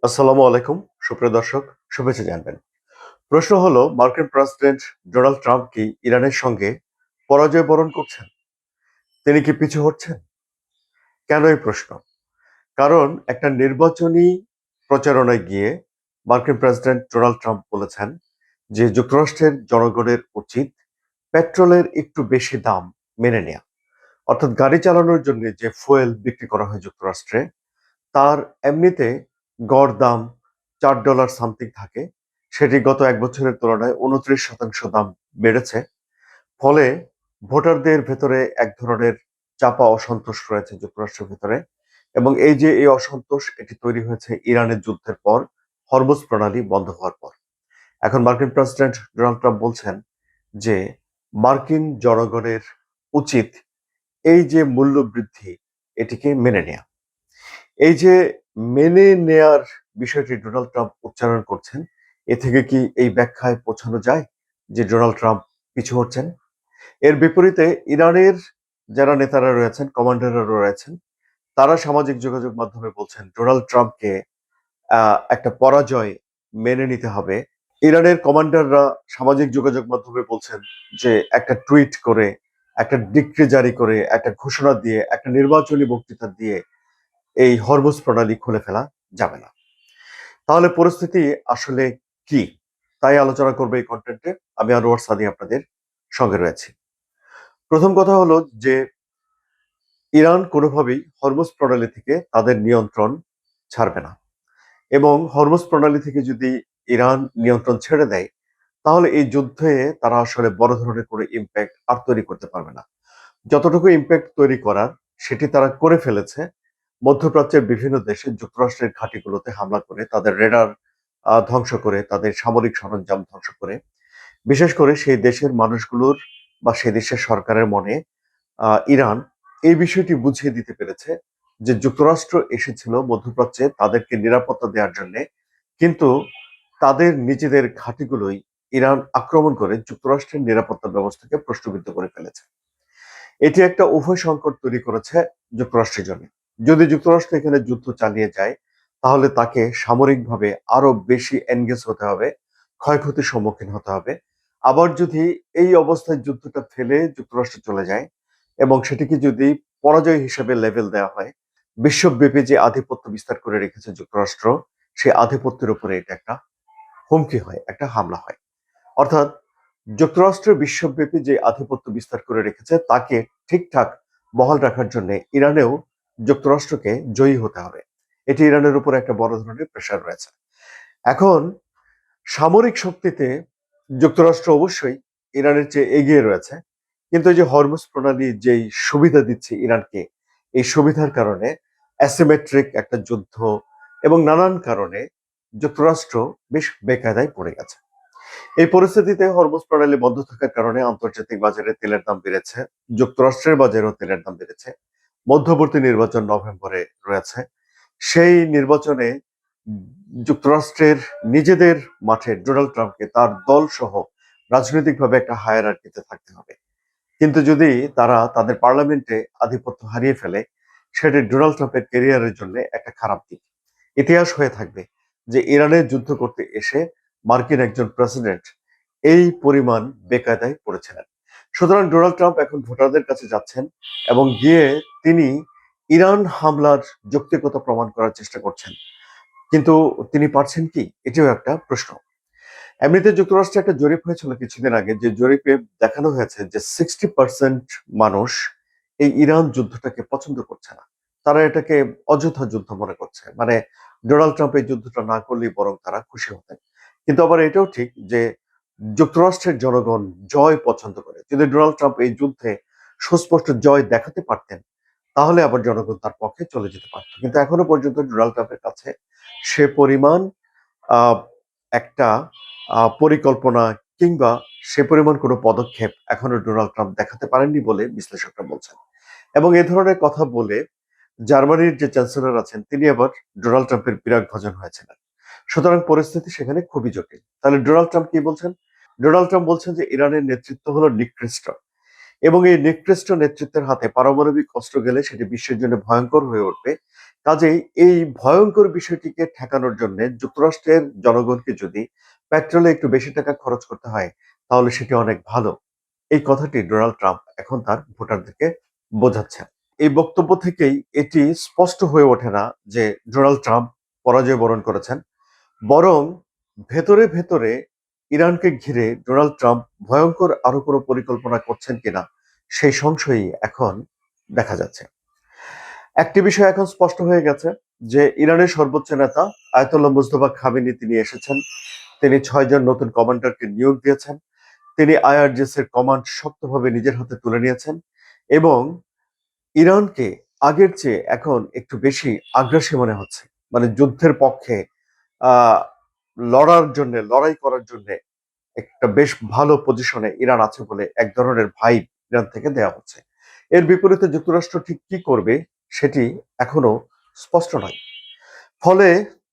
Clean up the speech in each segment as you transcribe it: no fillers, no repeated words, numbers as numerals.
আসসালামু আলাইকুম সুপ্রিয় দর্শক, শুভেচ্ছা জানবেন। প্রশ্ন হলো, মার্কিন প্রেসিডেন্ট ডোনাল্ড ট্রাম্প কি ইরানের সঙ্গে পরাজয় বরণ করছেন? তিনি কি পিছু হটছেন? কেন এই প্রশ্ন? কারণ একটা নির্বাচনী প্রচারণায় গিয়ে মার্কিন প্রেসিডেন্ট ডোনাল্ড ট্রাম্প বলেছেন যে যুক্তরাষ্ট্রের জনগণের উচিত পেট্রোলের একটু বেশি দাম মেনে নেওয়া। অর্থাৎ গাড়ি চালানোর জন্য যে ফুয়েল বিক্রি করা হয় যুক্তরাষ্ট্রে, তার এমনিতে গড় দাম $4 সামথিং থাকে। সেটি গত ১ বছরের তুলনায় ২৯% দাম বেড়েছে। ফলে ভোটারদের ভেতরে এক ধরনের চাপা অসন্তোষ রয়েছে যুক্তরাষ্ট্রের ভেতরে। এবং এই যে এই অসন্তোষ, এটি তৈরি হয়েছে ইরানের যুদ্ধের পর, হরমুজ প্রণালী বন্ধ হওয়ার পর। এখন মার্কিন প্রেসিডেন্ট ডোনাল্ড ট্রাম্প বলছেন যে মার্কিন জনগণের উচিত এই যে মূল্য বৃদ্ধি, এটিকে মেনে নেয়া। এই যে মেনে নেয়ার বিষয়টি ডোনাল্ড ট্রাম্প উচ্চারণ করছেন, এ থেকে কি এই ব্যাখ্যায় পৌঁছানো যায় যে ডোনাল্ড ট্রাম্প পিছু হচ্ছেন? এর বিপরীতে ইরানের যারা নেতারা রয়েছেন, কমান্ডাররা রয়েছেন, তারা সামাজিক যোগাযোগ মাধ্যমে বলছেন ডোনাল্ড ট্রাম্পকে একটা পরাজয় মেনে নিতে হবে। ইরানের কমান্ডাররা সামাজিক যোগাযোগ মাধ্যমে বলছেন যে একটা টুইট করে, একটা ডিক্রি জারি করে, একটা ঘোষণা দিয়ে, একটা নির্বাচনী বক্তৃতা দিয়ে এই হরমুজ প্রণালী খুলে ফেলা যাবে না। তাহলে পরিস্থিতি আসলে কি? তাই আলোচনা করবো এই কন্টেন্টে। আমি আনোয়ার সাদি আপনাদের সঙ্গে রয়েছি। প্রথম কথা হলো যে ইরান কোনোভাবেই হরমুজ প্রণালী থেকে তাদের নিয়ন্ত্রণ ছাড়বে না। এবং হরমুজ প্রণালী থেকে যদি ইরান নিয়ন্ত্রণ ছেড়ে দেয়, তাহলে এই যুদ্ধে তারা আসলে বড় ধরনের কোনো ইম্প্যাক্ট আর তৈরি করতে পারবে না। যতটুকু ইম্প্যাক্ট তৈরি করার, সেটি তারা করে ফেলেছে। মধ্যপ্রাচ্যের বিভিন্ন দেশে যুক্তরাষ্ট্রের ঘাঁটিগুলোতে হামলা করে, তাদের রেডার ধ্বংস করে, তাদের সামরিক সরঞ্জাম ধ্বংস করে। বিশেষ করে সেই দেশের মানুষগুলোর বা সেই দেশের সরকারের মনে ইরান এই বিষয়টি বুঝিয়ে দিতে পেরেছে যে যুক্তরাষ্ট্র এসেছিল মধ্যপ্রাচ্যে তাদেরকে নিরাপত্তা দেওয়ার জন্যে, কিন্তু তাদের নিজেদের ঘাঁটিগুলোই ইরান আক্রমণ করে যুক্তরাষ্ট্রের নিরাপত্তা ব্যবস্থাকে প্রশ্নবিদ্ধ করে ফেলেছে। এটি একটা উভয় সংকট তৈরি করেছে যুক্তরাষ্ট্রের জন্য। যদি যুক্তরাষ্ট্র এখানে যুদ্ধ চালিয়ে যায়, তাহলে তাকে সামরিকভাবে আরো বেশি এনগেজ হতে হবে, ক্ষয়ক্ষতির সম্মুখীন হতে হবে। আবার যদি এই অবস্থায় যুদ্ধটা ফেলে যুক্তরাষ্ট্র চলে যায় এবং সেটিকে যদি পরাজয় হিসেবে লেভেল দেওয়া হয়, বিশ্বব্যাপী যে আধিপত্য বিস্তার করে রেখেছে যুক্তরাষ্ট্র, সেই আধিপত্যের উপরে এটা একটা হুমকি হয়, একটা হামলা হয়। অর্থাৎ যুক্তরাষ্ট্র বিশ্বব্যাপী যে আধিপত্য বিস্তার করে রেখেছে, তাকে ঠিকঠাক বহাল রাখার জন্য ইরানেও যুক্তরাষ্ট্রকে জয়ী হতে হবে। এটি ইরানের উপর একটা বড় ধরনের প্রেশার রয়েছে। এখন সামরিক শক্তিতে যুক্তরাষ্ট্র অবশ্যই ইরানের চেয়ে এগিয়ে রয়েছে, কিন্তু এই যে হরমুজ প্রণালী যেই সুবিধা দিচ্ছে ইরানকে, এই সুবিধার কারণে অ্যাসিমেট্রিক একটা যুদ্ধ এবং নানান কারণে যুক্তরাষ্ট্র বেশ বেকায়দায় পড়ে গেছে। এই পরিস্থিতিতে হরমুজ প্রণালী বন্ধ থাকার কারণে আন্তর্জাতিক বাজারে তেলের দাম বেড়েছে, যুক্তরাষ্ট্রের বাজারেও তেলের দাম বেড়েছে। মধ্যবর্তী নির্বাচন নভেম্বরে রয়েছে। সেই নির্বাচনে যুক্তরাষ্ট্রের নিজেদের মাঠে ডোনাল্ড ট্রাম্পকে তার দল সহ রাজনৈতিকভাবে একটা হায়ারার্কিতে থাকতে হবে। কিন্তু যদি তারা তাদের পার্লামেন্টে আধিপত্য হারিয়ে ফেলে, সেটি ডোনাল্ড ট্রাম্পের ক্যারিয়ারের জন্য একটা খারাপ দিক। ইতিহাস হয়ে থাকবে যে ইরানে যুদ্ধ করতে এসে মার্কিন একজন প্রেসিডেন্ট এই পরিমাণ বেকায়দায় পড়েছিলেন। সুতরাং ডোনাল্ড ট্রাম্প এখন ভোটারদের কাছে যাচ্ছেন এবং গিয়ে তিনি ইরান হামলার যৌক্তিকতা প্রমাণ করার চেষ্টা করছেন। কিন্তু তিনি পারছেন কি? এটিও একটা প্রশ্ন। এমনিতে যুক্তরাষ্ট্রে একটা জরিপ হয়েছিল কিছুদিন আগে, যে জরিপে দেখানো হয়েছে যে 60% মানুষ এই ইরান যুদ্ধটাকে পছন্দ করছে না। তারা এটাকে অযথা যুদ্ধ মনে করছে। মানে ডোনাল্ড ট্রাম্প এই যুদ্ধটা না করলেই বরং তারা খুশি হতেন। কিন্তু আবার এটাও ঠিক যে যুক্তরাষ্ট্রের জনগণ জয় পছন্দ করে। যদি ডোনাল্ড ট্রাম্প এই যুদ্ধে সুস্পষ্ট জয় দেখাতে পারতেন, তাহলে আবার জনগণ তার পক্ষে চলে যেতে পারত। কিন্তু এখনো পর্যন্ত ডোনাল্ড ট্রাম্পের কাছে সে পরিমাণ আহ, একটা পরিকল্পনা কিংবা সে পরিমাণ কোনো পদক্ষেপ এখনো ডোনাল্ড ট্রাম্প দেখাতে পারেননি বলে বিশ্লেষকরা বলছেন। এবং এ ধরনের কথা বলে জার্মানির যে চ্যান্সেলর আছেন, তিনি আবার ডোনাল্ড ট্রাম্পের বিরাগ ভাজন হয়েছিলেন। সুতরাং পরিস্থিতি সেখানে খুবই জটিল। তাহলে ডোনাল্ড ট্রাম্প কি বলছেন? ডোনাল্ড ট্রাম্প বলছেন যে ইরানের নেতৃত্ব হলো নিকৃষ্ট। এবং এই নিকৃষ্ট নেতৃত্বের হাতে পারমাণবিক অস্ত্র গেলে সেটি বিশ্বের জন্য ভয়ঙ্কর হয়ে উঠবে। কাজেই এই ভয়ঙ্কর বিষয়টিকে ঠেকানোর জন্য যুক্তরাষ্ট্রের জনগণকে যদি পেট্রোলে একটু বেশি টাকা খরচ করতে হয়, তাহলে সেটি অনেক ভালো। এই কথাটি ডোনাল্ড ট্রাম্প এখন তার ভোটারদেরকে বোঝাচ্ছেন। এই বক্তব্য থেকেই এটি স্পষ্ট হয়ে ওঠে না যে ডোনাল্ড ট্রাম্প পরাজয় বরণ করেছেন, বরং ভেতরে ভেতরে ইরানকে ঘিরে ডোনাল্ড ট্রাম্প ভয়ঙ্কর আরো কোনো পরিকল্পনা করছেন কিনা সেই সংশয়ই এখন দেখা যাচ্ছে। একটি বিষয় এখন স্পষ্ট হয়ে গেছে যে ইরানের সর্বোচ্চ নেতা আয়াতুল্লাহ মুজতবা খামেনি তিনি এসেছেন। তিনি 6 জন নতুন কমান্ডারকে নিয়োগ দিয়েছেন। তিনি আইআরজিএস এর কমান্ড শক্তভাবে নিজের হাতে তুলে নিয়েছেন এবং ইরানকে আগের চেয়ে এখন একটু বেশি আগ্রাসী মনে হচ্ছে। মানে যুদ্ধের পক্ষে আহ লড়াই করার জন্য একটা বেশ ভালো পজিশনে ইরান আছে বলে এক ধরনের ভাইব ইরান থেকে দেওয়া হচ্ছে। এর বিপরীতে যুক্তরাষ্ট্র ঠিক কি করবে সেটি এখনো স্পষ্ট নয়। ফলে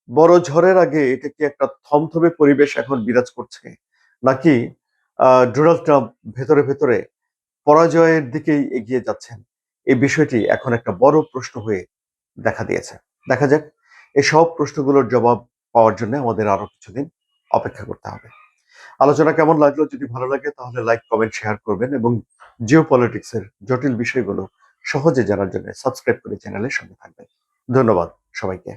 বড় ঝড়ের আগে এটা কি একটা থমথমে পরিবেশ এখন বিরাজ করছে, নাকি ডোনাল্ড ট্রাম্প ভেতরে ভেতরে পরাজয়ের দিকেই এগিয়ে যাচ্ছেন? এই বিষয়টি এখন একটা বড় প্রশ্ন হয়ে দেখা দিয়েছে। দেখা যাক, এই সব প্রশ্নগুলোর জবাব পাওয়ার জন্য আমাদের আরো কিছুদিন অপেক্ষা করতে হবে। আলোচনা কেমন লাগলো? যদি ভালো লাগে তাহলে লাইক, কমেন্ট, শেয়ার করবেন এবং জিও পলিটিক্সের জটিল বিষয়গুলো সহজে জানার জন্য সাবস্ক্রাইব করে চ্যানেলের সঙ্গে থাকবেন। ধন্যবাদ সবাইকে।